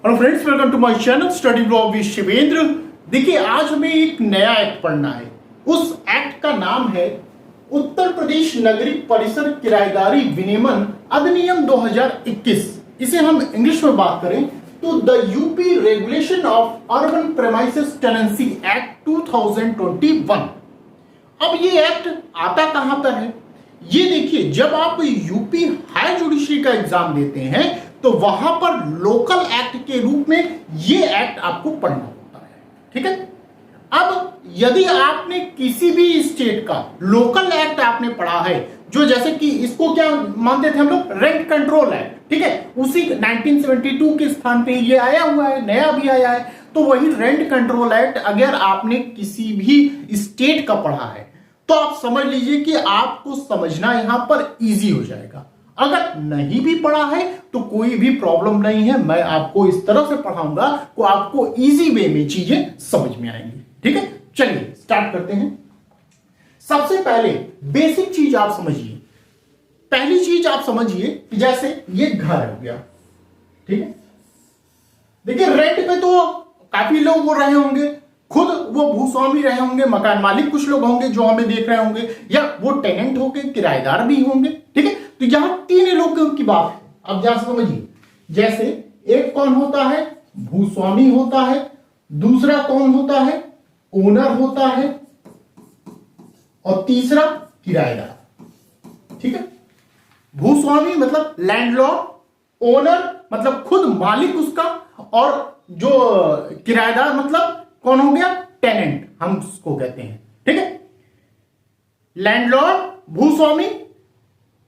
Hello friends, welcome to my channel study blog with Shivendra. देखिए, आज हमें एक नया एक्ट पढ़ना है। उस एक्ट का नाम है उत्तर प्रदेश नागरिक परिसर किराएदारी विनियमन अधिनियम 2021। इसे हम इंग्लिश में बात करें तो the UP regulation of urban premises tenancy act 2021। अब ये एक्ट आता कहां पर है? ये देखिए, जब आप यूपी हाई जुडिशरी का एग्जाम देते हैं तो वहां पर लोकल एक्ट के रूप में ये एक्ट आपको पढ़ना होता है। ठीक है। अब यदि आपने किसी भी स्टेट का लोकल एक्ट आपने पढ़ा है, जो जैसे कि इसको क्या मानते थे हम लोग, रेंट कंट्रोल एक्ट, ठीक है, उसी 1972 के स्थान पे ये आया हुआ है, नया भी आया है। तो वही रेंट कंट्रोल एक्ट अगर आपने किसी भी स्टेट का पढ़ा है तो आप समझ लीजिए कि आपको समझना यहां पर इजी हो जाएगा। अगर नहीं भी पढ़ा है तो कोई भी प्रॉब्लम नहीं है, मैं आपको इस तरह से पढ़ाऊंगा कि आपको इजी वे में चीजें समझ में आएंगी। ठीक है, चलिए स्टार्ट करते हैं। सबसे पहले बेसिक चीज आप समझिए। पहली चीज आप समझिए कि जैसे ये घर हो गया, ठीक है। देखिए, रेंट पे तो काफी लोग वो रहे होंगे, खुद वो भूस्वामी रहे होंगे, मकान मालिक कुछ लोग होंगे जो हमें देख रहे होंगे, या वो टेनेंट होंगे, किराएदार भी होंगे। ठीक है, तो यहां तीन लोगों की बात है। अब जैसे समझिए, जैसे एक कौन होता है, भूस्वामी होता है, दूसरा कौन होता है, ओनर होता है, और तीसरा किराएदार। ठीक है, भूस्वामी मतलब लैंडलॉर्ड, ओनर मतलब खुद मालिक उसका, और जो किराएदार मतलब कौन हो गया, टेनेंट हम उसको कहते हैं। ठीक है, लैंडलॉर्ड, भूस्वामी,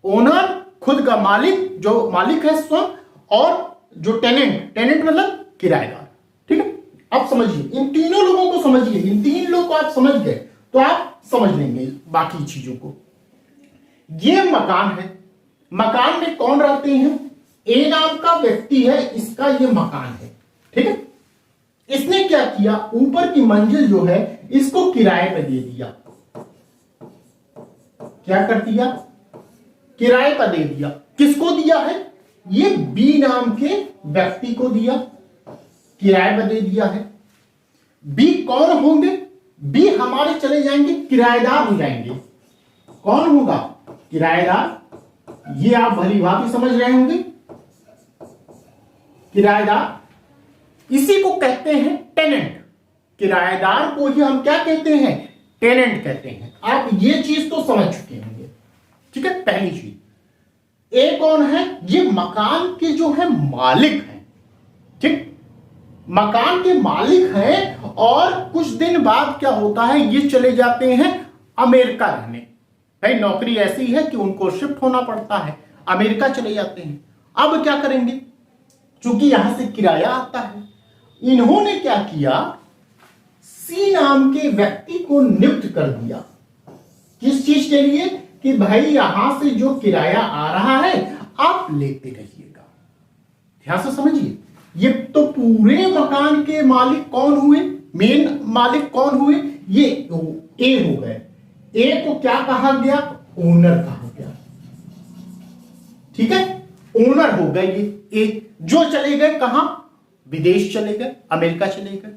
ओनर खुद का मालिक जो मालिक है स्वयं, और जो टेनेंट मतलब किराएदार। ठीक है, अब समझिए, इन तीनों लोगों को समझिए। इन तीन लोगों को आप समझ गए तो आप समझ लेंगे बाकी चीजों को। ये मकान है, मकान में कौन रहते हैं, ए नाम का व्यक्ति है, इसका ये मकान है। ठीक है, इसने क्या किया, ऊपर की मंजिल जो है इसको किराए पे दे दिया। क्या कर दिया, किराए पर दे दिया। किसको दिया है, ये बी नाम के व्यक्ति को दिया, किराए पर दे दिया है। बी कौन होंगे, बी हमारे चले जाएंगे किराएदार हो जाएंगे। कौन होगा, किराएदार। ये आप भली भांति समझ रहे होंगे, किराएदार। इसी को कहते हैं टेनेंट। किराएदार को ही हम क्या कहते हैं, टेनेंट कहते हैं। आप ये चीज तो समझ चुके होंगे। ठीक है, पहली चीज। ए कौन है, ये मकान के जो है मालिक हैं। ठीक, मकान के मालिक हैं, और कुछ दिन बाद क्या होता है, ये चले जाते हैं अमेरिका रहने। भाई नौकरी ऐसी है कि उनको शिफ्ट होना पड़ता है, अमेरिका चले जाते हैं। अब क्या करेंगे, चूंकि यहां से किराया आता है, इन्होंने क्या किया, सी नाम के व्यक्ति को नियुक्त कर दिया। किस चीज के लिए, कि भाई यहां से जो किराया आ रहा है आप लेते रहिएगा। ध्यान से समझिए, ये तो पूरे मकान के मालिक कौन हुए, मेन मालिक कौन हुए, ये ए हो गए। ए को क्या कहा गया, ओनर कहा गया। ठीक है, ओनर हो गए ये ए, जो चले गए कहां, विदेश चले गए, अमेरिका चले गए।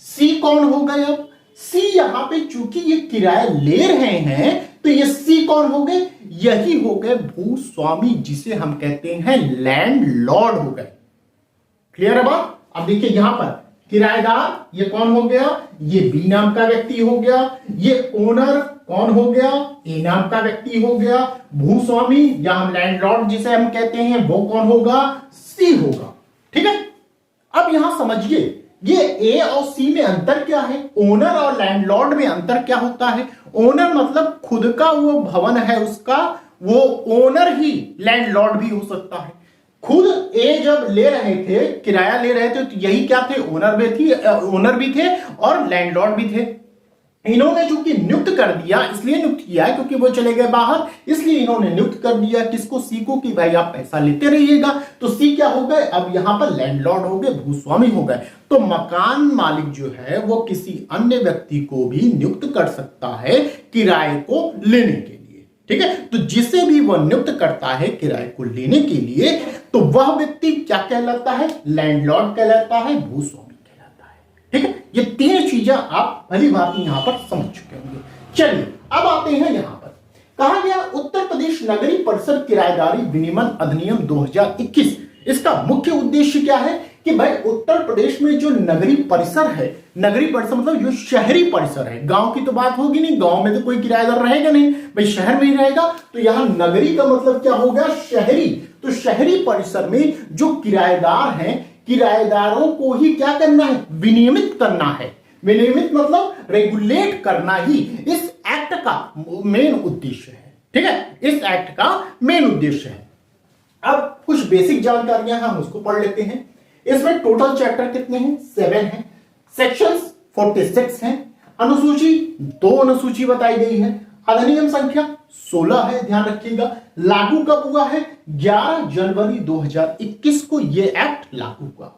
सी कौन हो गए, अब सी यहां पे चूंकि ये किराया ले रहे हैं तो ये सी कौन हो गए, यही हो गए भूस्वामी, जिसे हम कहते हैं लैंडलॉर्ड हो गए। क्लियर है बात। अब देखिए यहां पर किराएदार ये कौन हो गया, ये बी नाम का व्यक्ति हो गया। ये ओनर कौन हो गया, ए नाम का व्यक्ति हो गया। भूस्वामी या हम लैंडलॉर्ड जिसे हम कहते हैं वो कौन होगा, सी होगा। ठीक है, अब यहां समझिए, ये ए और सी में अंतर क्या है, ओनर और लैंडलॉर्ड में अंतर क्या होता है। ओनर मतलब खुद का वो भवन है उसका, वो ओनर ही लैंडलॉर्ड भी हो सकता है। खुद ए जब ले रहे थे, किराया ले रहे थे, तो यही क्या थे, ओनर भी थे और लैंडलॉर्ड भी थे। इन्होंने चूंकि नियुक्त कर दिया, इसलिए नियुक्त किया है क्योंकि वो चले गए बाहर, इसलिए इन्होंने नियुक्त कर दिया किसको, सी को, कि भाई आप पैसा लेते रहिएगा। तो सी क्या हो गए, अब यहां पर लैंडलॉर्ड हो गए, भूस्वामी हो गए। तो मकान मालिक जो है वो किसी अन्य व्यक्ति को भी नियुक्त कर सकता है किराए को लेने के लिए। ठीक है। तो जिसे भी वह नियुक्त करता है किराए को लेने के लिए, तो वह व्यक्ति क्या कहलाता है? लैंडलॉर्ड कहलाता है, भूस्वामी कहलाता है। ठीक है, ये तीन चीजें आप भली भांति यहां पर समझ चुके होंगे। चलिए अब आते हैं यहां पर, कहा गया उत्तर प्रदेश नगरीय परिषद किराएदारी विनियमन अधिनियम 2021। इसका मुख्य उद्देश्य क्या है कि भाई उत्तर प्रदेश में जो नगरीय परिसर है, नगरीय परिसर मतलब जो शहरी परिसर है, गांव की तो बात होगी नहीं, गांव में तो कोई किराएदार रहेगा नहीं, भाई शहर में ही रहेगा। तो यहां नगरी का मतलब क्या हो गया? शहरी। तो शहरी परिसर में जो किराएदार हैं, किराएदारों को ही क्या करना है? विनियमित करना है। विनियमित मतलब रेगुलेट करना ही इस एक्ट का मेन उद्देश्य है। ठीक है, इस एक्ट का मेन उद्देश्य है। अब कुछ बेसिक जानकारियां हम उसको पढ़ लेते हैं। इसमें टोटल चैप्टर कितने हैं? 7 हैं। सेक्शंस 46 हैं। अनुसूची 2 अनुसूची बताई गई है। अधिनियम संख्या 16 है, ध्यान रखिएगा। लागू कब हुआ है? 11 जनवरी 2021 को यह एक्ट लागू हुआ।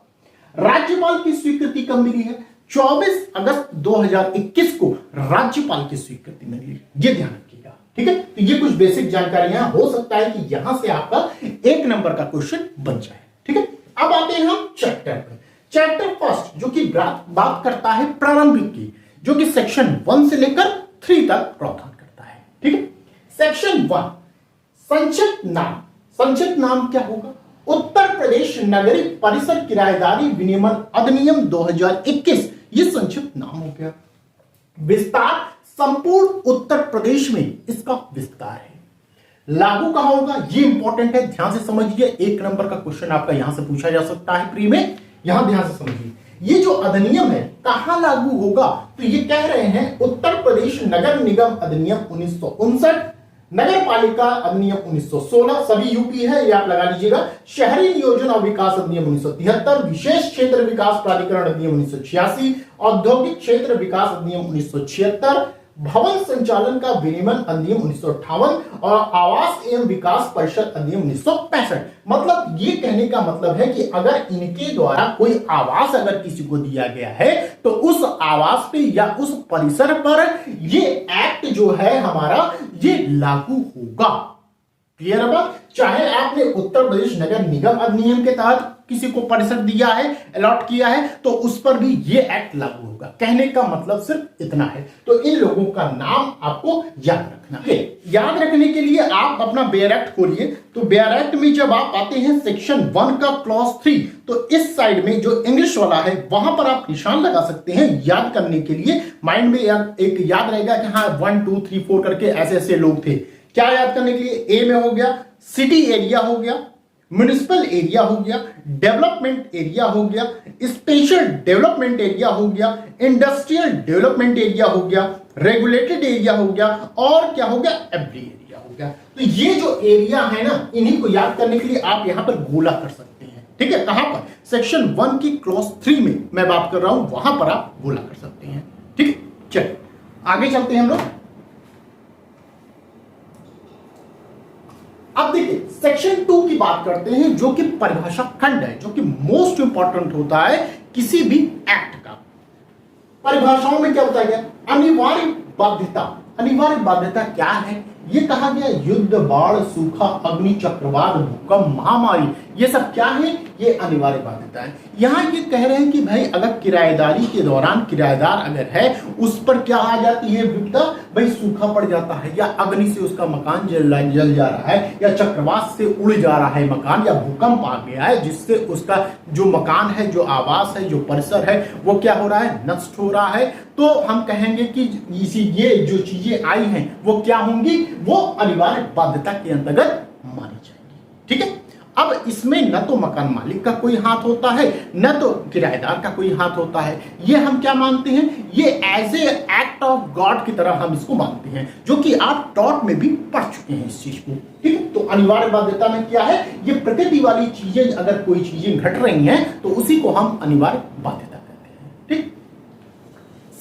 राज्यपाल की स्वीकृति कब मिली है? 24 अगस्त 2021 को राज्यपाल की स्वीकृति मिली, ये ध्यान रखिएगा। ठीक है, तो ये कुछ बेसिक जानकारियां, हो सकता है कि यहां से आपका 1 नंबर का क्वेश्चन बन जाए। ठीक है, अब आते हैं हम चैप्टर पर। चैप्टर फर्स्ट जो कि बात करता है प्रारंभिक की, जो कि सेक्शन 1 से लेकर 3 तक प्रावधान करता है। ठीक है, सेक्शन 1 संक्षिप्त नाम। संक्षिप्त नाम क्या होगा? उत्तर प्रदेश नगरीय परिषद किराएदारी विनियमन अधिनियम 2021, ये संक्षिप्त नाम हो गया। विस्तार संपूर्ण उत्तर प्रदेश में इसका विस्तार है। लागू कहां होगा? ये इंपॉर्टेंट है, ध्यान से समझिए। 1 नंबर का क्वेश्चन आपका यहां से पूछा जा सकता है प्री में, यहां ध्यान से समझिए। ये जो अधिनियम है कहां लागू होगा? तो ये कह रहे हैं उत्तर प्रदेश नगर निगम अधिनियम 1959, नगर पालिका अधिनियम 1916, सभी यूपी है, ये आप लगा लीजिएगा। शहरी नियोजन और विकास अधिनियम 1973, विशेष क्षेत्र विकास प्राधिकरण अधिनियम 1986, औद्योगिक क्षेत्र विकास अधिनियम 1976, भवन संचालन का विनियमन अधिनियम 1958 और आवास एवं विकास परिषद अधिनियम 1965। मतलब ये कहने का मतलब है कि अगर इनके द्वारा कोई आवास अगर किसी को दिया गया है तो उस आवास पे या उस परिसर पर ये एक्ट जो है हमारा ये लागू होगा। क्लियर है बात? चाहे आपने उत्तर प्रदेश नगर निगम अधिनियम के तहत किसी को परिसर दिया है, अलॉट किया है, तो उस पर भी ये एक्ट लागू होगा। कहने का मतलब सिर्फ इतना है। तो इन लोगों का नाम आपको याद रखना है। याद रखने के लिए आप अपना बेयर एक्ट खोलिए। तो बेयर एक्ट में जब आप आते हैं सेक्शन 1 का क्लॉज 3, तो इस साइड में जो इंग्लिश वाला है वहां पर आप निशान लगा सकते हैं याद करने के लिए। माइंड में एक याद रहेगा कि हाँ 1 2 3 4 करके ऐसे ऐसे लोग थे। क्या याद करने के लिए? ए में हो गया सिटी एरिया, हो गया म्युनिसिपल एरिया, हो गया डेवलपमेंट एरिया, हो गया स्पेशल डेवलपमेंट एरिया, हो गया इंडस्ट्रियल डेवलपमेंट एरिया, हो गया रेगुलेटेड एरिया, हो गया और क्या हो गया? एवरी एरिया हो गया। तो ये जो एरिया है ना, इन्हीं को याद करने के लिए आप यहां पर गोला कर सकते हैं। ठीक है, कहां पर? सेक्शन 1 की क्लॉज 3 में मैं बात कर रहा हूं, वहां पर आप गोला कर सकते हैं। ठीक है, चलिए आगे चलते हैं हम लोग। अब देखिए सेक्शन 2 की बात करते हैं, जो कि परिभाषा खंड है, जो कि मोस्ट इंपॉर्टेंट होता है किसी भी एक्ट का। परिभाषाओं में क्या बताया गया? अनिवार्य बाध्यता। अनिवार्य बाध्यता क्या है? ये कहा गया युद्ध, बाढ़, सूखा, अग्नि, चक्रवात, भूकंप, महामारी, ये सब क्या है? ये अनिवार्य बाध्यता है। यहां ये कह रहे हैं कि भाई अगर किराएदारी के दौरान किराएदार अगर है उस पर क्या आ जाती है विपदा? भाई सूखा पड़ जाता है, या अग्नि से उसका मकान जल जा रहा है, या चक्रवात से उड़ जा रहा है मकान, या भूकंप आ गया है जिससे उसका जो मकान है, जो आवास है, जो परिसर है, वो क्या हो रहा है? नष्ट हो रहा है। तो हम कहेंगे कि ये जो चीजें आई हैं वो क्या होंगी? वो अनिवार्य बाध्यता के अंतर्गत मानी जाएगी। ठीक है, अब इसमें न तो मकान मालिक का कोई हाथ होता है, न तो किराएदार का कोई हाथ होता है। ये हम क्या मानते हैं? ये as a act of God की तरह हम इसको मानते हैं, जो कि आप टॉट में भी पढ़ चुके हैं इस चीज को। ठीक है, तो अनिवार्य बाध्यता में क्या है? ये प्रकृति वाली चीजें, अगर कोई चीजें घट रही हैं तो उसी को हम अनिवार्य बाध्यता कहते हैं। ठीक,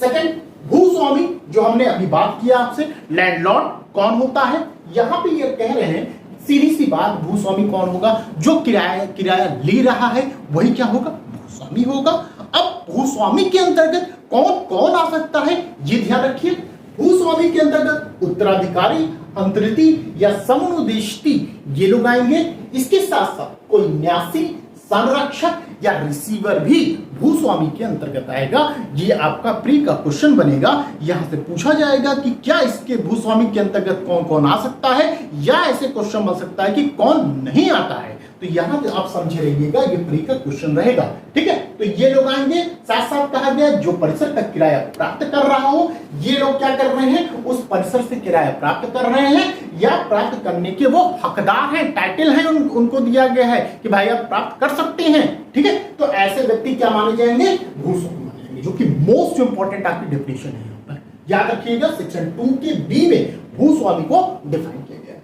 सेकंड भूस्वामी, जो हमने अभी बात किया आपसे, लैंडलॉर्ड कौन होता है? यहां पे ये कह रहे हैं सीधी सी बात, भूस्वामी कौन होगा? जो किराया ले रहा है वही क्या होगा? भूस्वामी होगा। अब भूस्वामी के अंतर्गत कौन कौन आ सकता है ये ध्यान रखिए। भूस्वामी के अंतर्गत उत्तराधिकारी, अंतरिति या समनुदेष्टि ये लोग आएंगे। इसके साथ साथ कोई न्यासी, संरक्षक या रिसीवर भी भूस्वामी के अंतर्गत आएगा। ये आपका प्री का क्वेश्चन बनेगा। यहां से पूछा जाएगा कि क्या इसके भूस्वामी के अंतर्गत कौन कौन आ सकता है, या ऐसे क्वेश्चन बन सकता है कि कौन नहीं आता है। तो यहां पे आप समझे रहिएगा, ये प्री का क्वेश्चन रहेगा। ठीक है, तो ये लोग आएंगे। साथ साथ कहा गया जो परिसर का किराया प्राप्त कर रहा हो, ये लोग क्या कर रहे हैं, उस परिसर से किराया प्राप्त कर रहे हैं या प्राप्त करने के वो हकदार हैं, टाइटल है उनको दिया गया है कि भाई आप प्राप्त कर सकते हैं। ठीक है, तो ऐसे व्यक्ति क्या माने जाएंगे, भूस्वामी माने जाएंगे, जो कि मोस्ट इंपॉर्टेंट आपकी डेफिनेशन है। यहाँ पर याद रखिएगा, सेक्शन 2 के बी में भूस्वामी को डिफाइन किया गया है।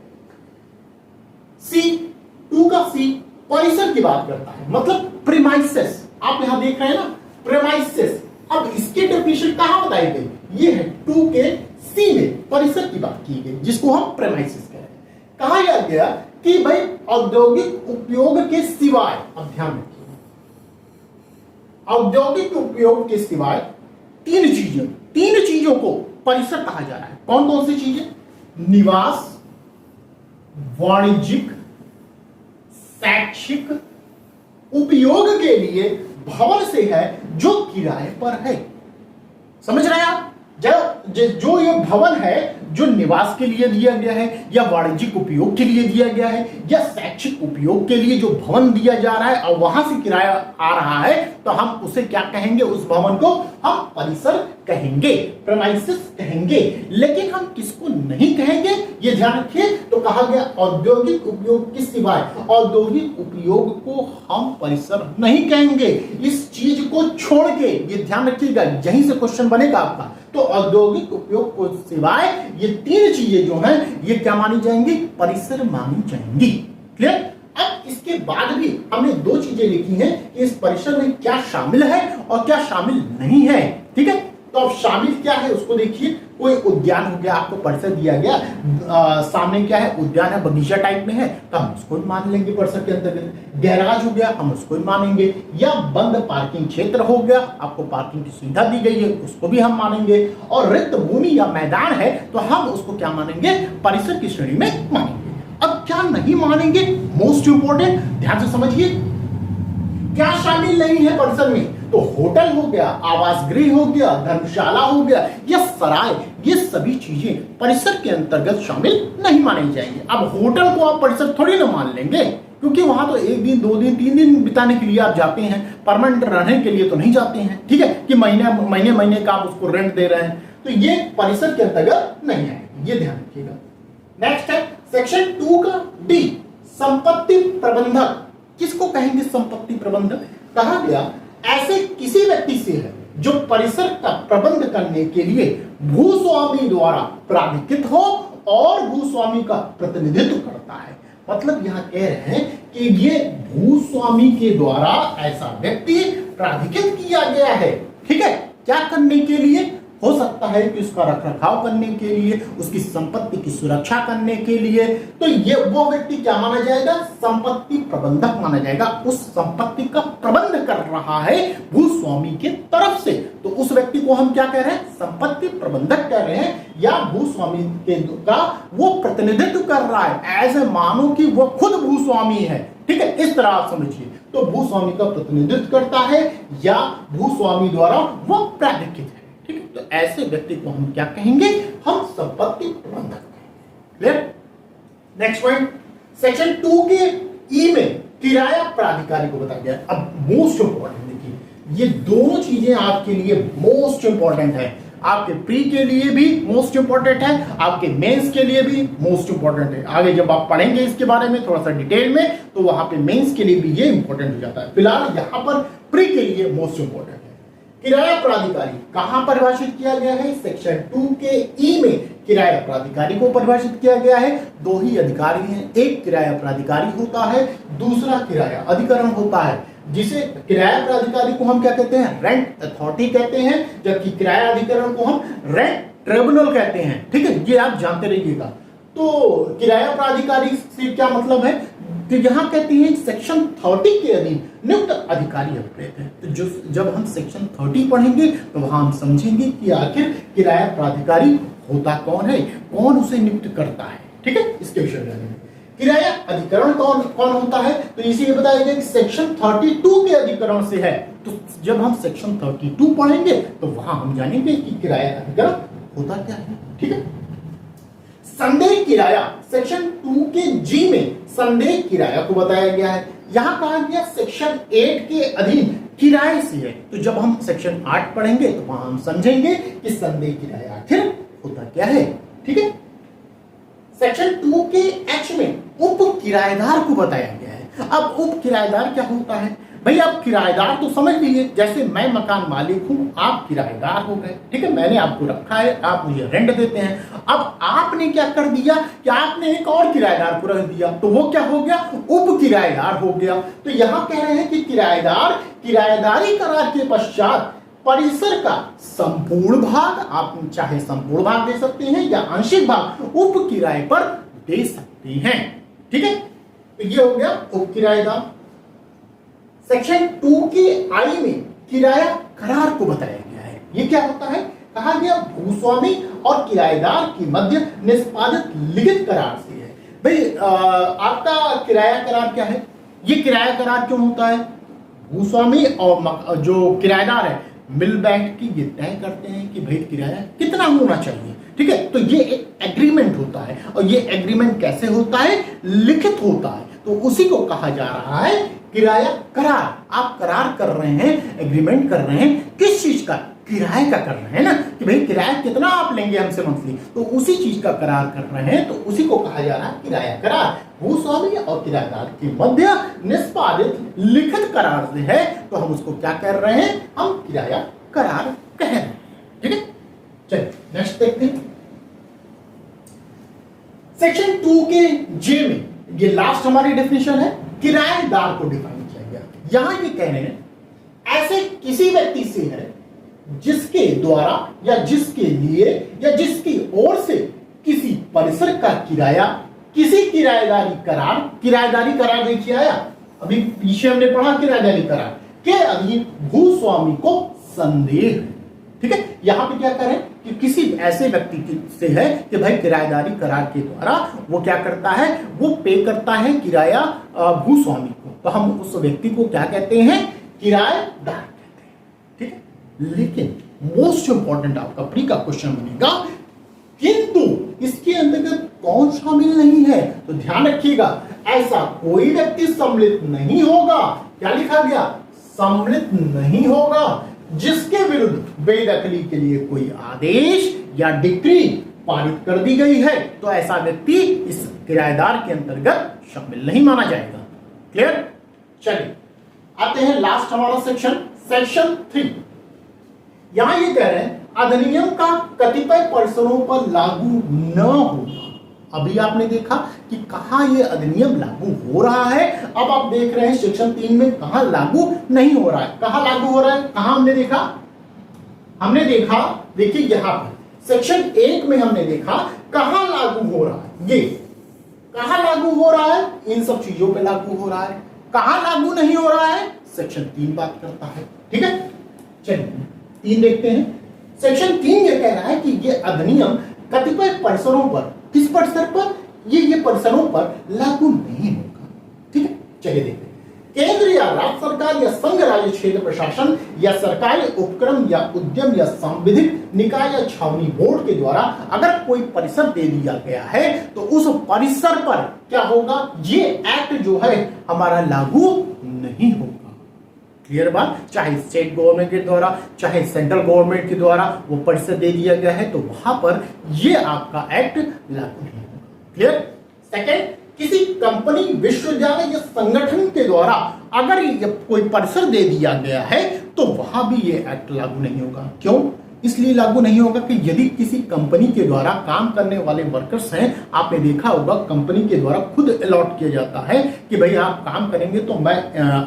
सी 2 का सी परिसर की बात करता है, मतलब प्रीमाइसेस। आप यहां देख रहे हैं ना, प्रीमाइसेस। अब इसकी डेफिनेशन कहां बताई गई, ये है 2 के सी में परिसर की बात की गई, जिसको हम प्रीमाइसेस कह रहे हैं। कहा गया कि भाई औद्योगिक उपयोग के सिवाय, अब ध्यान रखिए, औद्योगिक उपयोग के सिवाय तीन चीजों को परिसर कहा जा रहा है। कौन कौन सी चीजें, निवास, वाणिज्यिक, शैक्षिक उपयोग के लिए भवन से है जो किराए पर है। समझ रहे हैं आप, जो ये भवन है जो निवास के लिए दिया गया है, या वाणिज्यिक उपयोग के लिए दिया गया है, या शैक्षिक उपयोग के लिए जो भवन दिया जा रहा है और वहां से किराया आ रहा है, तो हम उसे क्या कहेंगे, उस भवन को हम परिसर कहेंगे, प्रीमाइसेस कहेंगे। लेकिन हम किसको नहीं कहेंगे, ये ध्यान रखिए। तो कहा गया औद्योगिक उपयोग के सिवाय औद्योगिक उपयोग को हम परिसर नहीं कहेंगे। इस चीज को छोड़ के, ये ध्यान रखिएगा, यहीं से क्वेश्चन बनेगा आपका। तो औद्योगिक उपयोग को सिवाय ये 3 चीजें जो हैं, ये क्या मानी जाएंगी, परिसर मानी जाएंगी। क्लियर। अब इसके बाद भी हमने 2 चीजें लिखी हैं कि इस परिसर में क्या शामिल है और क्या शामिल नहीं है। ठीक है, तो अब शामिल क्या है उसको देखिए। कोई उद्यान हो गया, आपको परिसर दिया गया, सामने क्या है, उद्यान है, बगीचा टाइप में है, तो हम उसको भी मान लेंगे परिसर के अंतर्गत। गैराज हो गया, हम उसको भी मानेंगे। या बंद पार्किंग क्षेत्र हो गया, आपको पार्किंग की सुविधा दी गई है, उसको भी हम मानेंगे। और रिक्त भूमि या मैदान है, तो हम उसको क्या मानेंगे, परिसर की श्रेणी में मानेंगे। अब क्या नहीं मानेंगे, मोस्ट इंपोर्टेंट, ध्यान से समझिए, क्या शामिल नहीं है परिसर में। तो होटल हो गया, आवास गृह हो गया, धर्मशाला हो गया, या सराय, ये सभी चीजें परिसर के अंतर्गत शामिल नहीं माने जाएंगे। अब होटल को आप परिसर थोड़ी ना मान लेंगे, क्योंकि वहां तो 1 दिन 2 दिन 3 दिन बिताने के लिए आप जाते हैं, परमानेंट रहने के लिए तो नहीं जाते हैं। ठीक है, कि महीने का आप उसको रेंट दे रहे हैं, तो ये परिसर के अंतर्गत नहीं है, ये ध्यान रखिएगा। नेक्स्ट है सेक्शन 2 का डी, संपत्ति प्रबंधक। किसको कहेंगे संपत्ति प्रबंधक, कहा गया ऐसे किसी व्यक्ति से है जो परिसर का प्रबंध करने के लिए भूस्वामी द्वारा प्राधिकृत हो और भूस्वामी का प्रतिनिधित्व करता है। मतलब यहां कह रहे हैं कि ये भूस्वामी के द्वारा ऐसा व्यक्ति प्राधिकृत किया गया है। ठीक है, क्या करने के लिए, हो सकता है कि उसका रखरखाव करने के लिए, उसकी संपत्ति की सुरक्षा करने के लिए। तो ये वो व्यक्ति क्या माना जाएगा, संपत्ति प्रबंधक माना जाएगा। उस संपत्ति का प्रबंध कर रहा है भूस्वामी के तरफ से, तो उस व्यक्ति को हम क्या कह रहे हैं, संपत्ति प्रबंधक कह रहे हैं। या भूस्वामी का वो प्रतिनिधित्व कर रहा है, ऐसे मानो कि वो खुद भूस्वामी है। ठीक है, इस तरह आप समझिए। तो भूस्वामी का प्रतिनिधित्व करता है या भूस्वामी द्वारा वो प्राधिकृत है। ठीक है, तो ऐसे व्यक्ति को हम क्या कहेंगे, हम संपत्ति प्रबंधक कहेंगे। क्लियर। नेक्स्ट पॉइंट, सेक्शन 2 के ई में किराया प्राधिकारी को बताया गया। अब मोस्ट इंपॉर्टेंट देखिए, ये दोनों चीजें आपके लिए मोस्ट इंपॉर्टेंट है। आपके प्री के लिए भी मोस्ट इंपॉर्टेंट है, आपके मेंस के लिए भी मोस्ट इंपॉर्टेंट है। आगे जब आप पढ़ेंगे इसके बारे में थोड़ा सा डिटेल में, तो वहां पे मेंस के लिए भी ये इंपॉर्टेंट हो जाता है। फिलहाल यहां पर प्री के लिए मोस्ट इंपॉर्टेंट है। किराया प्राधिकारी कहां परिभाषित किया गया है, सेक्शन 2 के ई में किराया प्राधिकारी को परिभाषित किया गया है। 2 ही अधिकारी हैं, एक किराया प्राधिकारी होता है, दूसरा किराया अधिकरण होता है। जिसे किराया प्राधिकारी को हम क्या कहते हैं, रेंट अथॉरिटी कहते हैं, जबकि किराया अधिकरण को हम रेंट ट्रिब्यूनल कहते हैं। ठीक है, ये आप जानते रहिएगा। तो किराया प्राधिकारी से क्या मतलब है, तो यहां कहते हैं सेक्शन 30 के अधीन नियुक्त अधिकारी अभिप्रेत है। तो जो जब हम सेक्शन 30 पढ़ेंगे तो वहां हम समझेंगे कि आखिर किराया प्राधिकारी होता कौन है, कौन उसे नियुक्त करता है। ठीक है, इसके विषय में किराया अधिकरण कौन कौन होता है, तो इसी ये बताया गया कि सेक्शन 32 के अधिकरण से है। तो जब हम सेक्शन 32 पढ़ेंगे तो वहां हम जानेंगे कि किराया अधिकरण होता क्या है। ठीक है, संदेह किराया सेक्शन 2 के जी में संदेह किराया को बताया गया है। यहां कहा गया सेक्शन 8 के अधीन किराए से है। तो जब हम सेक्शन 8 पढ़ेंगे तो वहां हम समझेंगे कि संदेह किराया आखिर होता क्या है। ठीक है, सेक्शन 2 के एच में उप किराएदार को बताया गया है। अब उप किराएदार क्या होता है भाई, आप किराएदार तो समझ लीजिए, जैसे मैं मकान मालिक हूं, आप किराएदार हो गए। ठीक है, मैंने आपको रखा है, आप मुझे रेंट देते हैं। अब आपने क्या कर दिया कि आपने एक और किराएदार को रख दिया, तो वो क्या हो गया, उप किराएदार हो गया। तो यहां कह रहे हैं कि किराएदार किराएदारी करार के पश्चात परिसर का संपूर्ण भाग, आप चाहे संपूर्ण भाग दे सकते हैं या आंशिक भाग उप किराए पर दे सकते हैं। ठीक है, तो ये हो गया उप किराएदार। सेक्शन 2 के आई में किराया करार को बताया गया है। ये क्या होता है, कहा गया भूस्वामी और किराएदार के मध्य निष्पादित लिखित करार से है। भाई आपका किराया करार क्या है, ये किराया करार क्यों होता है, भूस्वामी और जो किराएदार है मिल बैठ के ये तय करते हैं कि भाई किराया कितना होना चाहिए। ठीक है, तो ये एक एग्रीमेंट होता है, और ये एग्रीमेंट कैसे होता है, लिखित होता है। तो उसी को कहा जा रहा है किराया करार। आप करार कर रहे हैं, एग्रीमेंट कर रहे हैं, किस चीज का, किराए का कर रहे हैं ना, कि भाई किराया कितना आप लेंगे हमसे मंथली, तो उसी चीज का करार कर रहे हैं। तो उसी को कहा जा रहा है किराया करार। भूस्वामी और किराएदार के मध्य निष्पादित लिखित करार से है, तो हम उसको क्या कर रहे हैं, हम किराया करार कह रहे हैं। ठीक है, चलिए नेक्स्ट देखते हैं। सेक्शन 2 के जे में ये लास्ट हमारी डेफिनेशन है, किराएदार को डिफाइन किया गया। यहां ये कह रहे हैं ऐसे किसी व्यक्ति से है जिसके द्वारा या जिसके लिए या जिसकी ओर से किसी परिसर का किराया किसी किराएदारी करार देखिए आया, अभी पीछे हमने पढ़ा किराएदारी करार के अधीन भूस्वामी को संदेह है। ठीक है, यहां पे क्या करें कि किसी ऐसे व्यक्ति से है कि भाई किराएदारी करार के द्वारा वो क्या करता है, वो पे करता है किराया भूस्वामी को, तो हम उस व्यक्ति को क्या कहते हैं, किराएदार कहते हैं। ठीक है, लेकिन मोस्ट इंपॉर्टेंट आपका प्री का क्वेश्चन बनेगा, किंतु इसके अंतर्गत कौन शामिल नहीं है, तो ध्यान रखिएगा ऐसा कोई व्यक्ति सम्मिलित नहीं होगा। क्या लिखा गया, सम्मिलित नहीं होगा जिसके विरुद्ध बेदखली के लिए कोई आदेश या डिक्री पारित कर दी गई है, तो ऐसा व्यक्ति इस किराएदार के अंतर्गत शामिल नहीं माना जाएगा। क्लियर, चलिए आते हैं लास्ट हमारा सेक्शन 3। यहां ये कह रहे हैं अधिनियम का कतिपय परिसरों पर लागू न होगा। अभी आपने देखा कि कहां ये अधिनियम लागू हो रहा है, अब आप देख रहे हैं सेक्शन 3 में कहां लागू नहीं हो रहा है, कहां लागू हो रहा है, कहां हमने देखा देखिए यहां पर सेक्शन 1 में हमने देखा कहां लागू हो रहा है, ये कहां लागू हो रहा है, इन सब चीजों पे लागू हो रहा है। कहां लागू नहीं हो रहा है, सेक्शन 3 बात करता है। ठीक है, चलिए 3 देखते हैं। सेक्शन 3 ये कह रहा है कि ये अधिनियम कतिपय परिसरों पर, किस परिसर पर, ये परिसरों पर लागू नहीं होगा। ठीक है, चलिए देखते हैं। केंद्र या राज्य सरकार या संघ राज्य क्षेत्र प्रशासन या सरकारी उपक्रम या उद्यम या संविधिक निकाय या छावनी बोर्ड के द्वारा अगर कोई परिसर दे दिया गया है तो उस परिसर पर क्या होगा, ये एक्ट जो है हमारा लागू नहीं होगा। क्लियर बात, चाहे स्टेट गवर्नमेंट के द्वारा चाहे सेंट्रल गवर्नमेंट के द्वारा वो परिसर दे दिया गया है तो वहां पर ये आपका एक्ट लागू नहीं होगा। क्लियर। सेकंड, किसी कंपनी, विश्वविद्यालय या संगठन के द्वारा अगर ये कोई परिसर दे दिया गया है तो वहां भी ये एक्ट लागू नहीं होगा। क्यों इसलिए लागू नहीं होगा कि यदि किसी कंपनी के द्वारा काम करने वाले वर्कर्स हैं, आपने देखा होगा कंपनी के द्वारा खुद अलॉट किया जाता है कि भाई आप काम करेंगे तो मैं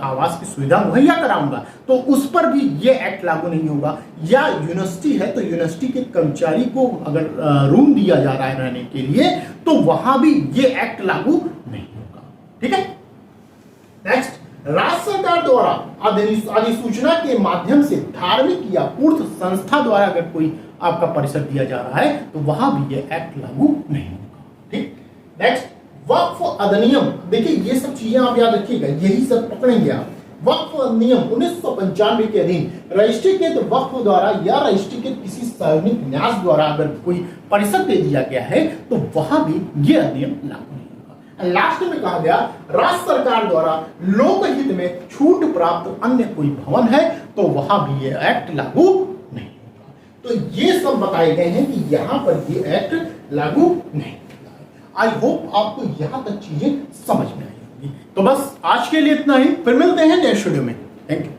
आवास की सुविधा मुहैया कराऊंगा, तो उस पर भी ये एक्ट लागू नहीं होगा। या यूनिवर्सिटी है तो यूनिवर्सिटी के कर्मचारी को अगर रूम दिया जा रहा है रहने के लिए तो वहां भी ये एक्ट लागू नहीं होगा। ठीक है। नेक्स्ट, राज्य सरकार द्वारा अधिसूचना के माध्यम से धार्मिक या पूर्त संस्था द्वारा अगर कोई आपका परिसर दिया जा रहा है तो वहां भी ये एक्ट लागू नहीं होगा। ठीक, नेक्स्ट वक्फ अधिनियम। देखिए ये सब चीजें आप याद रखिएगा, यही सब पकड़ेंगे आप। वक्फ अधिनियम 1995 के अधीन रजिस्ट्रीकृत वक्फ द्वारा या रजिस्ट्रीकृत किसी सार्वजनिक न्यास द्वारा अगर कोई परिसर दे दिया गया है तो वहां भी ये अधिनियम लागू नहीं होगा। लास्ट में कहा गया राज्य सरकार द्वारा लोकहित में छूट प्राप्त अन्य कोई भवन है तो वहां भी ये एक्ट लागू नहीं होगा। तो ये सब बताए गए हैं कि यहां पर ये एक्ट लागू नहीं होगा। आई होप आपको यहां तक चीजें समझ में आई होगी। तो बस आज के लिए इतना ही, फिर मिलते हैं नेक्स्ट वीडियो में। Thank you.